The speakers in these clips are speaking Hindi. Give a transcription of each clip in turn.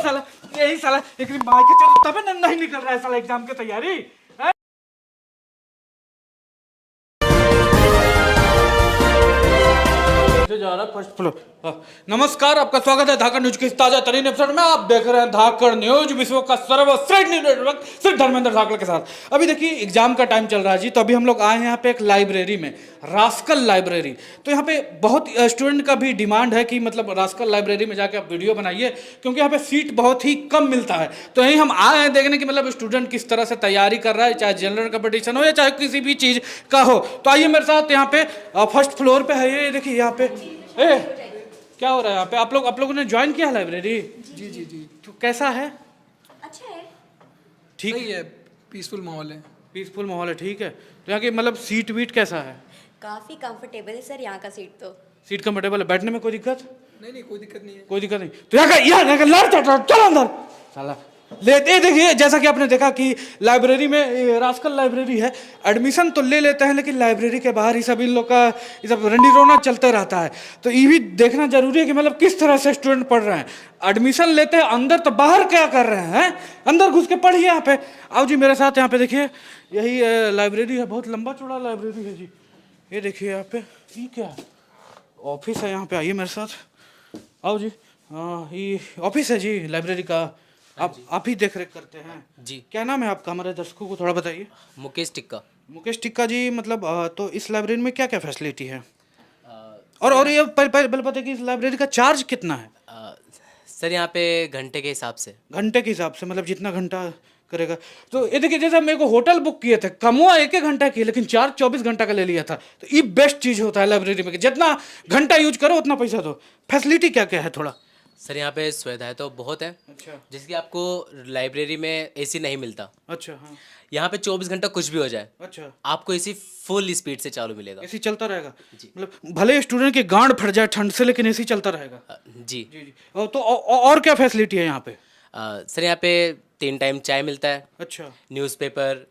साला यही साला एक मार के चलो तबे नहीं निकल रहा है साला एग्जाम की तैयारी। जा रहा फर्स्ट फ्लोर। नमस्कार, आपका स्वागत है धाकड़ न्यूज के इस ताजा तरीन एपिसोड में। आप देख रहे हैं धाकड़ न्यूज, विश्व का सर्वश्रेष्ठ न्यूज नेटवर्क सिर्फ धर्मेंद्र धाकड़ के साथ। अभी देखिए एग्जाम का टाइम चल रहा है जी, तो अभी हम लोग आए हैं यहाँ पे एक लाइब्रेरी में, रास्कल लाइब्रेरी। तो यहाँ पे बहुत स्टूडेंट का भी डिमांड है कि मतलब रास्कल लाइब्रेरी में जाके आप वीडियो बनाइए, क्योंकि यहाँ पे सीट बहुत ही कम मिलता है। तो यहीं हम आए हैं देखने की मतलब स्टूडेंट किस तरह से तैयारी कर रहा है, चाहे जनरल कंपटीशन हो या चाहे किसी भी चीज का हो। तो आइए मेरे साथ, यहाँ पे फर्स्ट फ्लोर पे है ये देखिए, यहाँ पे क्या हो रहा है यहाँ पे? आप लोगों ने ज्वाइन किया है लाइब्रेरी? जी जी जी। तो कैसा है? अच्छा है, ठीक है, पीसफुल माहौल है। पीसफुल माहौल है, ठीक है। तो यहाँ की मतलब सीट वीट कैसा है? काफी कंफर्टेबल है सर यहाँ का सीट तो। सीट कंफर्टेबल है, बैठने में कोई दिक्कत? नहीं, कोई दिक्कत नहीं है। कोई दिक्कत नहीं। तो यहाँ का लड़ चलो अंदर साला लेते। देखिए जैसा कि आपने देखा कि लाइब्रेरी में, रास्कल लाइब्रेरी है, एडमिशन तो ले लेते हैं, लेकिन लाइब्रेरी के बाहर ही सब इन लोग का ये सब रंडी रोना चलते रहता है। तो ये भी देखना जरूरी है कि मतलब किस तरह से स्टूडेंट पढ़ रहे हैं। एडमिशन लेते हैं अंदर, तो बाहर क्या कर रहे हैं? अंदर घुस के पढ़िए यहाँ पे। आओ जी मेरे साथ, यहाँ पे देखिए यही लाइब्रेरी है, बहुत लंबा चौड़ा लाइब्रेरी है जी। ये देखिए यहाँ पे, ये क्या है? ऑफिस है। यहाँ पे आइए मेरे साथ, आओ जी। हाँ, ये ऑफिस है जी लाइब्रेरी का। आप ही देख रेख करते हैं जी। क्या नाम है आपका? हमारे दर्शकों को थोड़ा बताइए। मुकेश टिक्का। मुकेश टिक्का जी, मतलब तो इस लाइब्रेरी में क्या क्या फैसिलिटी है? और ये पहले बताइए कि इस लाइब्रेरी का चार्ज कितना है? सर यहाँ पे घंटे के हिसाब से। घंटे के हिसाब से, मतलब जितना घंटा करेगा। तो ये देखिए, जैसे मेरे को होटल बुक किए थे, कमुआ एक घंटा की, लेकिन चार्ज 24 घंटा का ले लिया था। तो ये बेस्ट चीज होता है लाइब्रेरी में कि जितना घंटा यूज करो उतना पैसा दो। फैसिलिटी क्या क्या है थोड़ा? सर यहाँ पे सुविधाएं तो बहुत है। अच्छा। जैसे कि आपको लाइब्रेरी में एसी नहीं मिलता। अच्छा। हाँ। यहाँ पे 24 घंटा कुछ भी हो जाए, अच्छा, आपको एसी फुल स्पीड से चालू मिलेगा। एसी चलता रहेगा? मतलब भले स्टूडेंट की गांड फट जाए ठंड से, लेकिन एसी चलता रहेगा। जी जी जी। तो और क्या फैसिलिटी है यहाँ पे? सर यहाँ पे 3 टाइम चाय मिलता है। अच्छा। न्यूज़पेपर,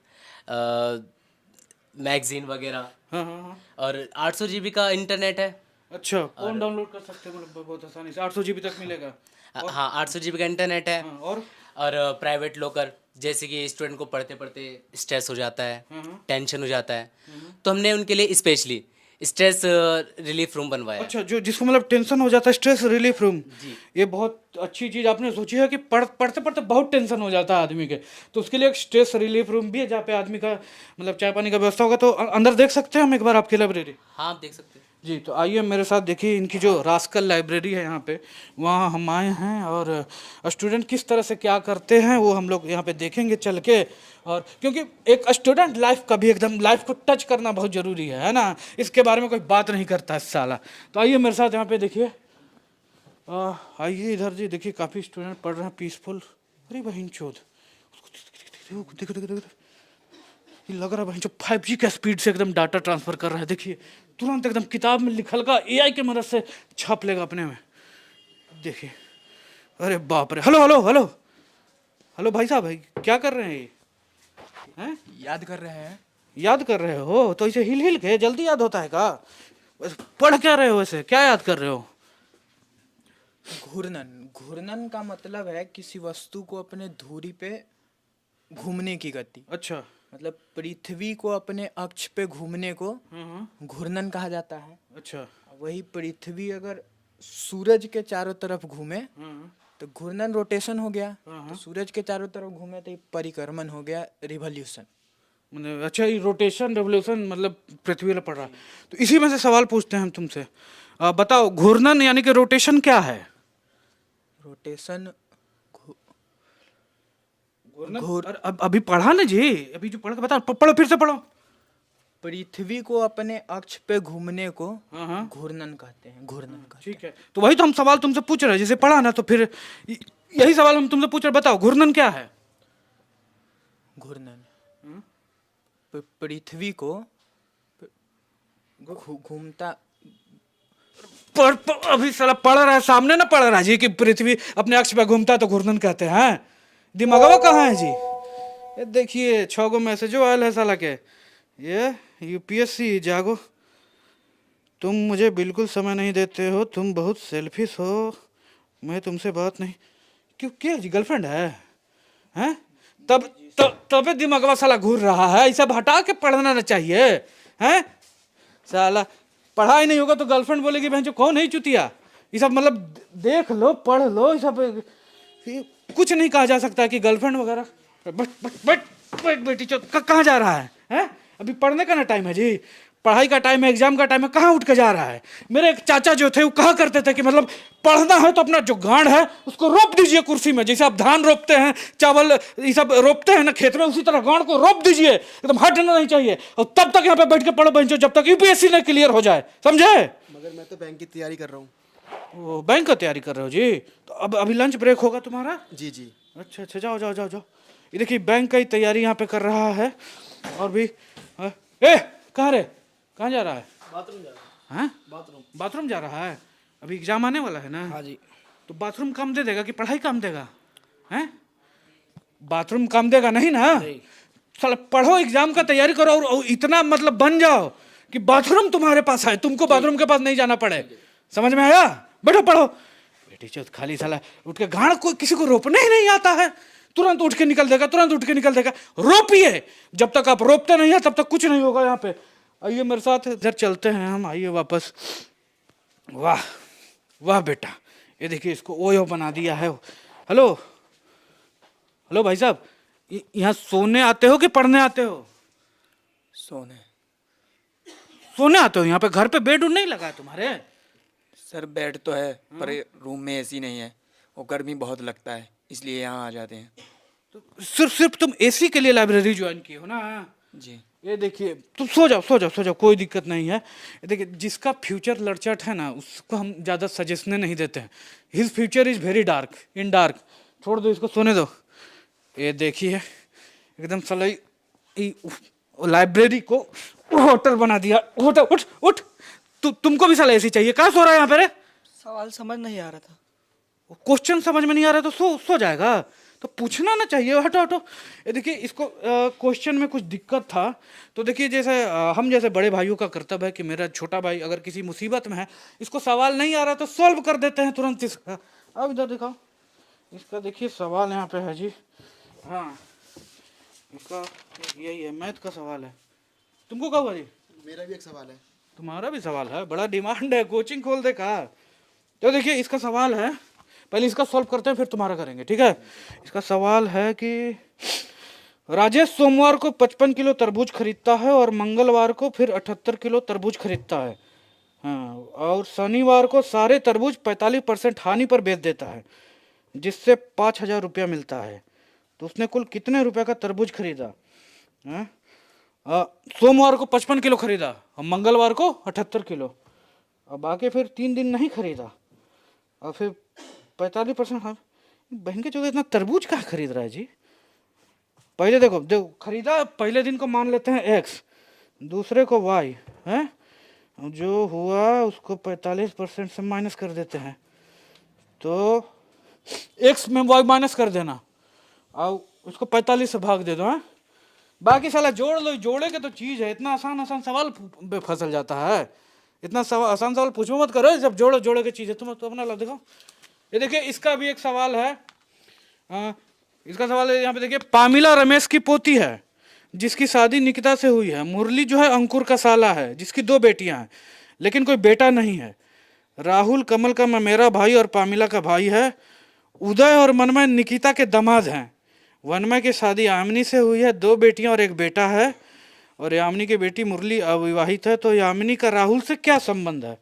मैगजीन वगैरह। हाँ हाँ हाँ। और 800 GB का इंटरनेट है। अच्छा, फोन डाउनलोड कर सकते हैं मतलब बहुत आसानी से, 800 GB तक मिलेगा। हाँ, 800 GB का इंटरनेट है। हाँ, और प्राइवेट लॉकर, जैसे कि स्टूडेंट को पढ़ते पढ़ते स्ट्रेस हो जाता है, टेंशन हो जाता है, तो हमने उनके लिए स्पेशली स्ट्रेस रिलीफ रूम बनवाया। अच्छा, जो जिसको मतलब टेंशन हो जाता है, स्ट्रेस रिलीफ रूम। ये बहुत अच्छी चीज़ आपने सोची है कि पढ़ते पढ़ते बहुत टेंशन हो जाता है आदमी के, तो उसके लिए एक स्ट्रेस रिलीफ रूम भी है, जहाँ पे आदमी का मतलब चाय पानी का व्यवस्था होगा। तो अंदर देख सकते हैं हम एक बार आपकी लाइब्रेरी? हाँ, आप देख सकते हैं जी। तो आइए मेरे साथ, देखिए इनकी जो रास्कल लाइब्रेरी है यहाँ पे, वहाँ हम आए हैं, और स्टूडेंट किस तरह से क्या करते हैं वो हम लोग यहाँ पे देखेंगे चल के। और क्योंकि एक स्टूडेंट लाइफ का भी एकदम लाइफ को टच करना बहुत ज़रूरी है ना? इसके बारे में कोई बात नहीं करता है साला। तो आइए मेरे साथ यहाँ पे देखिए, आइए इधर जी। देखिए काफ़ी स्टूडेंट पढ़ रहे हैं पीसफुल। अरे बहन चोद, देखो देखो देखो, ये लग रहा है जो 5G का स्पीड से एकदम डाटा ट्रांसफर कर रहा है। देखिए तुरंत एकदम किताब में लिखल का AI की मदद से छाप लेगा अपने में। देखिए, अरे बाप रे। हेलो हेलो हेलो हेलो भाई साहब, भाई क्या कर रहे हैं ये? हैं? याद कर रहे हैं। याद कर रहे हो? तो इसे हिल हिल के जल्दी याद होता है का? पढ़ क्या रहे हो वैसे, क्या याद कर रहे हो? घूर्णन। घूर्णन का मतलब है किसी वस्तु को अपने धुरी पे घूमने की गति। अच्छा। मतलब पृथ्वी को अपने अक्ष पे घूमने को घूर्णन कहा जाता है। अच्छा। वही पृथ्वी अगर सूरज के चारों तरफ घूमे तो घूर्णन रोटेशन हो गया। तो सूरज के चारों तरफ घूमे तो ये परिक्रमण हो गया, रिवॉल्यूशन। मतलब अच्छा, ये रोटेशन रेवोल्यूशन मतलब पृथ्वी पर पड़ रहा है। तो इसी में से सवाल पूछते हैं हम तुमसे, बताओ घूर्णन यानी कि रोटेशन क्या है? रोटेशन अभी पढ़ा ना जी, अभी जो पढ़ के बता, पढ़ो फिर से पढ़ो। पृथ्वी को अपने अक्ष पे घूमने को घूर्णन कहते हैं। घूर्णन कहते हैं। ठीक है, तो वही तो हम सवाल तुमसे पूछ रहे हैं, जैसे पढ़ा ना, तो फिर यही सवाल हम तुमसे पूछ रहे, बताओ घूर्णन क्या है? घूर्णन पृथ्वी को घूमता। अभी साला पढ़ रहा है, सामने ना पढ़ रहा है जी कि पृथ्वी अपने अक्ष पे घूमता तो घूर्णन कहते हैं। दिमागवा कहाँ है जी? ये देखिए 6 गो मैसेजो आयल है साला के। ये UPSC जागो, तुम मुझे बिल्कुल समय नहीं देते हो, तुम बहुत सेल्फिश हो, मैं तुमसे बात नहीं। क्यों क्या जी गर्लफ्रेंड है हैं? तब दिमागवा साला घूर रहा है, ये सब हटा के पढ़ना ना चाहिए हैं? साला पढ़ाई नहीं होगा तो गर्लफ्रेंड बोलेगी बहन जो कौन है चुतिया, ये सब मतलब देख लो पढ़ लो, ये सब ये कुछ नहीं कहा जा सकता कि गर्लफ्रेंड वगैरह। बट बट बट बट बेटी कहाँ जा रहा है हैं? अभी पढ़ने का ना टाइम है जी, पढ़ाई का टाइम है, एग्जाम का टाइम है, कहाँ उठ के जा रहा है? मेरे एक चाचा जो थे वो कहा करते थे कि मतलब पढ़ना है तो अपना जो गांड है उसको रोप दीजिए कुर्सी में, जैसे आप धान रोपते हैं, चावल ये सब रोपते हैं ना खेत में, उसी तरह गांड को रोप दीजिए, एकदम हटना नहीं चाहिए, और तब तक यहाँ पे बैठ के पढ़ो बहनचो जब तक यूपीएससी नहीं क्लियर हो जाए, समझे? मगर मैं तो बैंक की तैयारी कर रहा हूँ। वो बैंक का तैयारी कर रहे हो जी? तो अब अभी लंच ब्रेक होगा तुम्हारा? जी जी। अच्छा अच्छा, जाओ जाओ जाओ जाओ। ये देखिए बैंक का ही तैयारी यहाँ पे कर रहा है, और भी ए कहाँ रे, कहाँ जा रहा है? बाथरूम जा रहा हैं? बाथरूम। बाथरूम जा रहा है, अभी एग्जाम आने वाला है ना? हाँ जी। तो बाथरूम काम दे देगा कि पढ़ाई काम देगा हैं? बाथरूम काम देगा नहीं ना? साला पढ़ो, एग्जाम का तैयारी करो, और इतना मतलब बन जाओ कि बाथरूम तुम्हारे पास है, तुमको बाथरूम के पास नहीं जाना पड़े, समझ में आया? बैठो पढ़ो। बेटी चौथ खाली साला उठ के गाड़, कोई किसी को रोपने ही नहीं आता है, तुरंत उठ के निकल देगा, तुरंत उठ के निकल देगा। रोपिए, जब तक आप रोपते नहीं है तब तक कुछ नहीं होगा यहाँ पे। आइए मेरे साथ इधर चलते हैं हम, आइए वापस। वाह वाह बेटा, ये देखिए इसको ओयो बना दिया है। हेलो हेलो भाई साहब, यहाँ सोने आते हो कि पढ़ने आते हो? सोने। सोने आते हो यहाँ पे? घर पे बेड नहीं लगा है तुम्हारे? सर बेड तो है पर रूम में एसी नहीं है, और गर्मी बहुत लगता है, इसलिए यहाँ आ जाते हैं। तो सिर्फ तुम एसी के लिए लाइब्रेरी ज्वाइन किए हो ना? जी। ये देखिए तुम सो जाओ सो जाओ सो जाओ, कोई दिक्कत नहीं है। ये देखिए जिसका फ्यूचर लड़चट है ना उसको हम ज़्यादा सजेशन नहीं देते हैं, his future is very dark in dark, छोड़ दो इसको, सोने दो। ये देखिए एकदम साला लाइब्रेरी को होटल बना दिया, होटल। उठ उठ, तुमको भी साला एसी चाहिए? कहाँ सो रहा है यहाँ पे रे? सवाल समझ नहीं आ रहा था। क्वेश्चन समझ में नहीं आ रहा तो सो जाएगा, तो पूछना ना चाहिए। हटो हटो। ये देखिए इसको क्वेश्चन में कुछ दिक्कत था, तो देखिए जैसे हम जैसे बड़े भाइयों का कर्तव्य है कि मेरा छोटा भाई अगर किसी मुसीबत में है, इसको सवाल नहीं आ रहा तो सॉल्व कर देते हैं तुरंत इसका। अब इधर दिखाओ, इसका देखिए सवाल यहाँ पे है जी। हाँ इसका यही है, मैथ का सवाल है। तुमको क्या हुआ जी? मेरा भी एक सवाल है। तुम्हारा भी सवाल है? बड़ा डिमांड है, कोचिंग खोल दे का। तो देखिए इसका सवाल है, पहले इसका सॉल्व करते हैं फिर तुम्हारा करेंगे, ठीक है? इसका सवाल है कि राजेश सोमवार को 55 किलो तरबूज खरीदता है और मंगलवार को फिर 78 किलो तरबूज खरीदता है, हाँ, और शनिवार को सारे तरबूज 45% हानि पर बेच देता है, जिससे 5000 रुपया मिलता है। तो उसने कुल कितने रुपए का तरबूज खरीदा? हाँ? सोमवार को 55 किलो खरीदा और मंगलवार को 78 किलो, और बाकी फिर 3 दिन नहीं खरीदा, और फिर 45%। हाँ बहन के जो इतना तरबूज कहाँ खरीद रहा है जी? पहले देखो खरीदा, पहले दिन को मान लेते हैं x, दूसरे को y है, जो हुआ उसको 45% से माइनस कर देते हैं, तो x में y माइनस कर देना और उसको 45 से भाग दे दो। है बाकी साला जोड़ लो, जोड़ेगे तो चीज़ है। इतना आसान आसान सवाल पे फंसल जाता है, इतना आसान सवाल पूछो मत करो, जब जोड़ो जोड़े की चीज़ है। तुम तो अपना ला देखो, ये देखिए इसका भी एक सवाल है। इसका सवाल है यहाँ पे देखिए, पामिला रमेश की पोती है जिसकी शादी निकिता से हुई है। मुरली जो है अंकुर का साला है जिसकी 2 बेटियां हैं लेकिन कोई बेटा नहीं है। राहुल कमल का मेरा भाई और पामिला का भाई है। उदय और मनमय निकिता के दामाद हैं। वनमय की शादी यामिनी से हुई है, 2 बेटियां और 1 बेटा है, और यामिनी की बेटी मुरली अविवाहित है। तो यामिनी का राहुल से क्या संबंध है?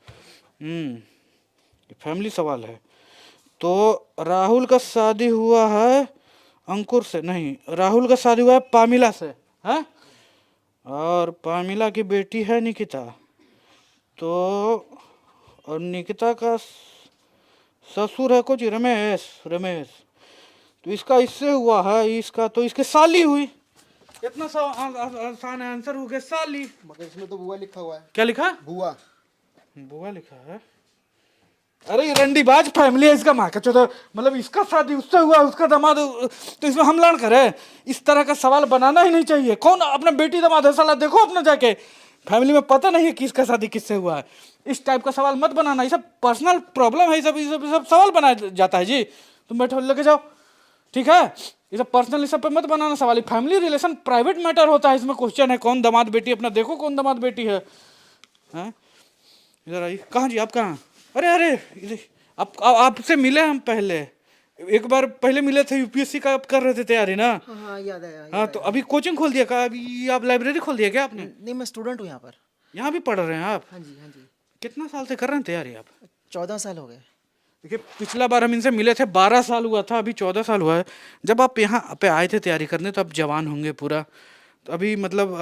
फैमिली सवाल है। तो राहुल का शादी हुआ है अंकुर से, नहीं, राहुल का शादी हुआ है पामिला से, है, और पामिला की बेटी है निकिता। तो और निकिता का ससुर है कुछ रमेश, तो इसका इससे हुआ है, इसका तो इसके साली हुई। इतना सा आसान आंसर हो गया, साली। मगर इसमें तो बुआ लिखा हुआ है। क्या लिखा? बुआ। बुआ लिखा है? अरे ये रंडीबाज फैमिली है इसका, माँ का चौथा, मतलब इसका शादी उससे हुआ, उसका दामाद, तो इसमें हम लड़ करें? इस तरह का सवाल बनाना ही नहीं चाहिए। कौन अपना बेटी दामाद है साला, देखो अपना जाके, फैमिली में पता नहीं है किसका शादी किससे हुआ है। इस टाइप का सवाल मत बनाना, ये सब पर्सनल प्रॉब्लम है, ये सब सवाल बनाया जाता है जी। तुम बैठो, लेके जाओ, ठीक है। ये सब पर्सनल सब पे मत बनाना सवाल, फैमिली रिलेशन प्राइवेट मैटर होता है, इसमें क्वेश्चन है कौन दामाद बेटी, अपना देखो कौन दामाद बेटी है, हैं? इधर आइए। कहाँ जी, आप कहाँ? अरे अरे इधर, आपसे मिले हम पहले, एक बार पहले मिले थे, यूपीएससी का आप कर रहे थे तैयारी ना? हाँ हाँ, याद आया। हाँ, तो अभी कोचिंग खोल दिया क्या? अभी आप लाइब्रेरी खोल दिया क्या आपने? नहीं, मैं स्टूडेंट हूँ यहाँ पर। यहाँ भी पढ़ रहे हैं आप? हाँ जी, हाँ जी। कितना साल से कर रहे हैं तैयारी आप? 14 साल हो गए। देखिए, पिछला बार हम इनसे मिले थे 12 साल हुआ था, अभी 14 साल हुआ है। जब आप यहाँ पे आए थे तैयारी करने तो आप जवान होंगे पूरा, तो अभी मतलब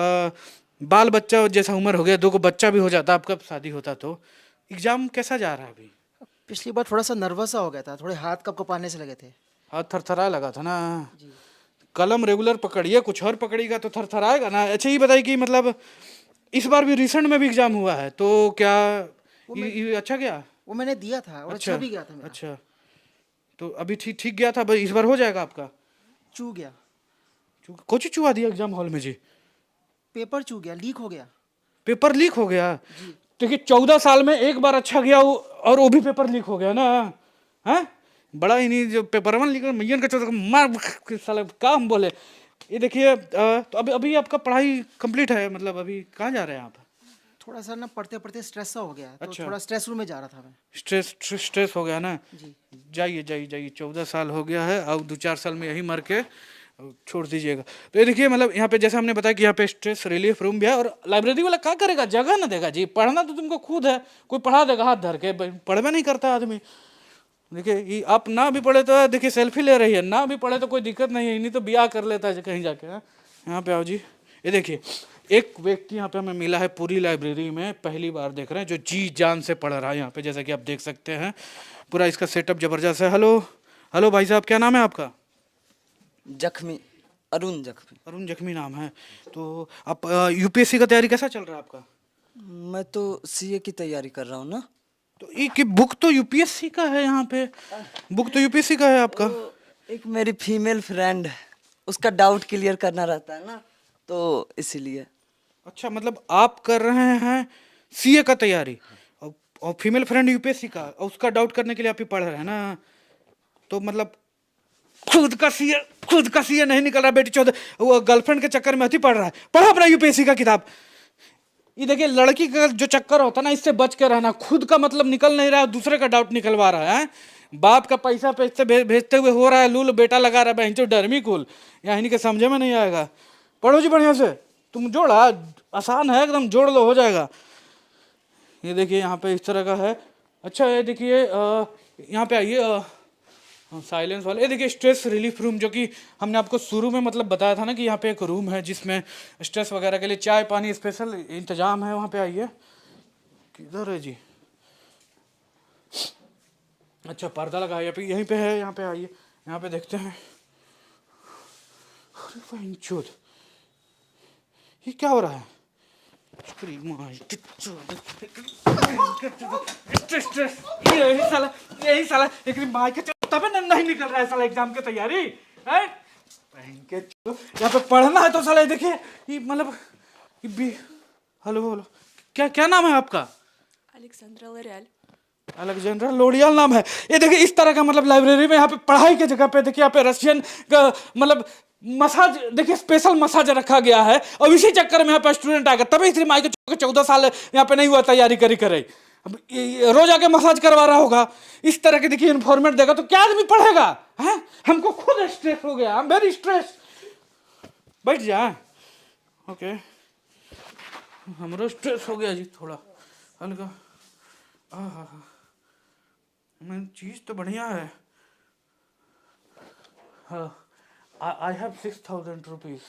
बाल बच्चा जैसा उम्र हो गया, 2 को बच्चा भी हो जाता आपका शादी होता तो। एग्जाम कैसा जा रहा है अभी? पिछली बार थोड़ा सा नर्वस सा हो गया था, थोड़े हाथ कँपने से लगे थे। हाथ थरथराए लगा था ना? कलम रेगुलर पकड़िए, कुछ और पकड़िएगा तो थरथराएगा ना। अच्छा ये बताइए कि मतलब इस बार भी रिसेंट में भी एग्जाम हुआ है तो क्या ये अच्छा गया? वो मैंने दिया था और अच्छा भी गया था मेरा। अच्छा, तो अभी ठीक ठीक गया था, इस बार हो जाएगा आपका? चू गया, कुछ चुहा दिया एग्जाम हॉल में जी? पेपर चू गया, लीक हो गया। पेपर लीक हो गया? देखिए 14 साल में एक बार अच्छा गया और वो भी पेपर लीक हो गया ना, हैं? बड़ा ही नहीं, जो पेपर वन लीक मैयन का 14 मार साला क्या हम बोले। ये देखिए तो अभी आपका पढ़ाई कंप्लीट है, मतलब अभी कहाँ जा रहे हैं आप? थोड़ा सा ना पढ़ते पढ़ते स्ट्रेस सा हो गया, तो अच्छा। थोड़ा स्ट्रेस रूम में जा रहा था मैं। स्ट्रेस हो गया ना? जी। जाइए जाइए जाइए, 14 साल हो गया है, अब 2-4 साल में यही मर के छोड़ दीजिएगा। तो ये देखिए मतलब यहाँ पे जैसे हमने बताया कि यहाँ पे स्ट्रेस रिलीफ रूम भी है, और लाइब्रेरी वाला क्या करेगा, जगह ना देगा जी, पढ़ना तो तुमको खुद है, कोई पढ़ा देगा हाथ धर के, पढ़वे नहीं करता आदमी। देखिए ये आप ना भी पढ़े तो देखिए सेल्फी ले रही है, ना भी पढ़े तो कोई दिक्कत नहीं है, नहीं तो ब्याह कर लेता है कहीं जाके। यहाँ पे आओ जी, ये देखिए एक व्यक्ति यहाँ पे हमें मिला है पूरी लाइब्रेरी में, पहली बार देख रहे हैं, जो जी जान से पढ़ रहा है यहाँ पे, जैसा कि आप देख सकते हैं पूरा इसका सेटअप जबरदस्त है। हेलो हेलो भाई साहब, क्या नाम है आपका? जख्मी, अरुण जख्मी। अरुण जख्मी नाम है। तो आप यूपीएससी का तैयारी कैसा चल रहा है आपका? मैं तो सीए की तैयारी कर रहा हूँ ना। तो ये बुक तो यूपीएससी का है, यहाँ पे बुक तो यूपीएससी का है आपका। तो एक मेरी फीमेल फ्रेंड है, उसका डाउट क्लियर करना रहता है ना, तो इसीलिए। अच्छा, मतलब आप कर रहे हैं सीए का तैयारी और फीमेल फ्रेंड यूपीएससी का, और उसका डाउट करने के लिए आप ही पढ़ रहे हैं ना? तो मतलब खुद का सीए नहीं निकल रहा, बेटी चौधरी वो गर्लफ्रेंड के चक्कर में अति पढ़ रहा है। पढ़ो अपना यूपीएससी का किताब। ये देखिए लड़की का जो चक्कर होता है ना, इससे बच के रहना। खुद का मतलब निकल नहीं रहा है, दूसरे का डाउट निकलवा रहा है। बाप का पैसा पैसे भेजते हुए हो रहा है लूल, बेटा लगा रहा है बहन चो डरमी कुल, या इन्हीं के समझे में नहीं आएगा। पढ़ो जी बढ़िया से, तुम जोड़ा आसान है एकदम, जोड़ लो हो जाएगा। ये देखिए यहाँ पे इस तरह का है। अच्छा ये देखिए यहाँ पे आइए, साइलेंस वाले। ये देखिए स्ट्रेस रिलीफ रूम, जो कि हमने आपको शुरू में मतलब बताया था ना कि यहाँ पे एक रूम है जिसमें स्ट्रेस वगैरह के लिए चाय पानी स्पेशल इंतजाम है। वहाँ पे आइए। किधर है जी? अच्छा पर्दा लगा है यहीं पे है, यहाँ पे आइए, यहाँ पे देखते हैं। अरे भाई ये क्या हो रहा है? यही साला एक माई के तब नहीं निकल रहा है साला एग्जाम की तैयारी है। यहाँ पे पढ़ना है तो साला देखिए ये मतलब हेलो हेलो, क्या नाम है आपका? Alexandra L'Oreal. अलेक्जेंड्रा लोरियल नाम है। ये देखिए इस तरह का मतलब लाइब्रेरी में यहाँ पे पढ़ाई की जगह पे देखिए यहाँ पे रशियन का मतलब मसाज, देखिए स्पेशल मसाज रखा गया है, और इसी चक्कर में यहाँ पे स्टूडेंट आ गया। तभी इसलिए माई के 14 साल यहाँ पे नहीं हुआ तैयारी करे। अब रोज आके मसाज करवा रहा होगा। इस तरह के देखिए इन्फॉर्मेट देगा तो क्या आदमी पढ़ेगा? हैं? हमको खुद स्ट्रेस हो गया, वेरी स्ट्रेस। बैठ जा। ओके, हमरो स्ट्रेस हो गया जी थोड़ा हल्का। मैं चीज तो बढ़िया है। हाँ, I have 6,000 rupees.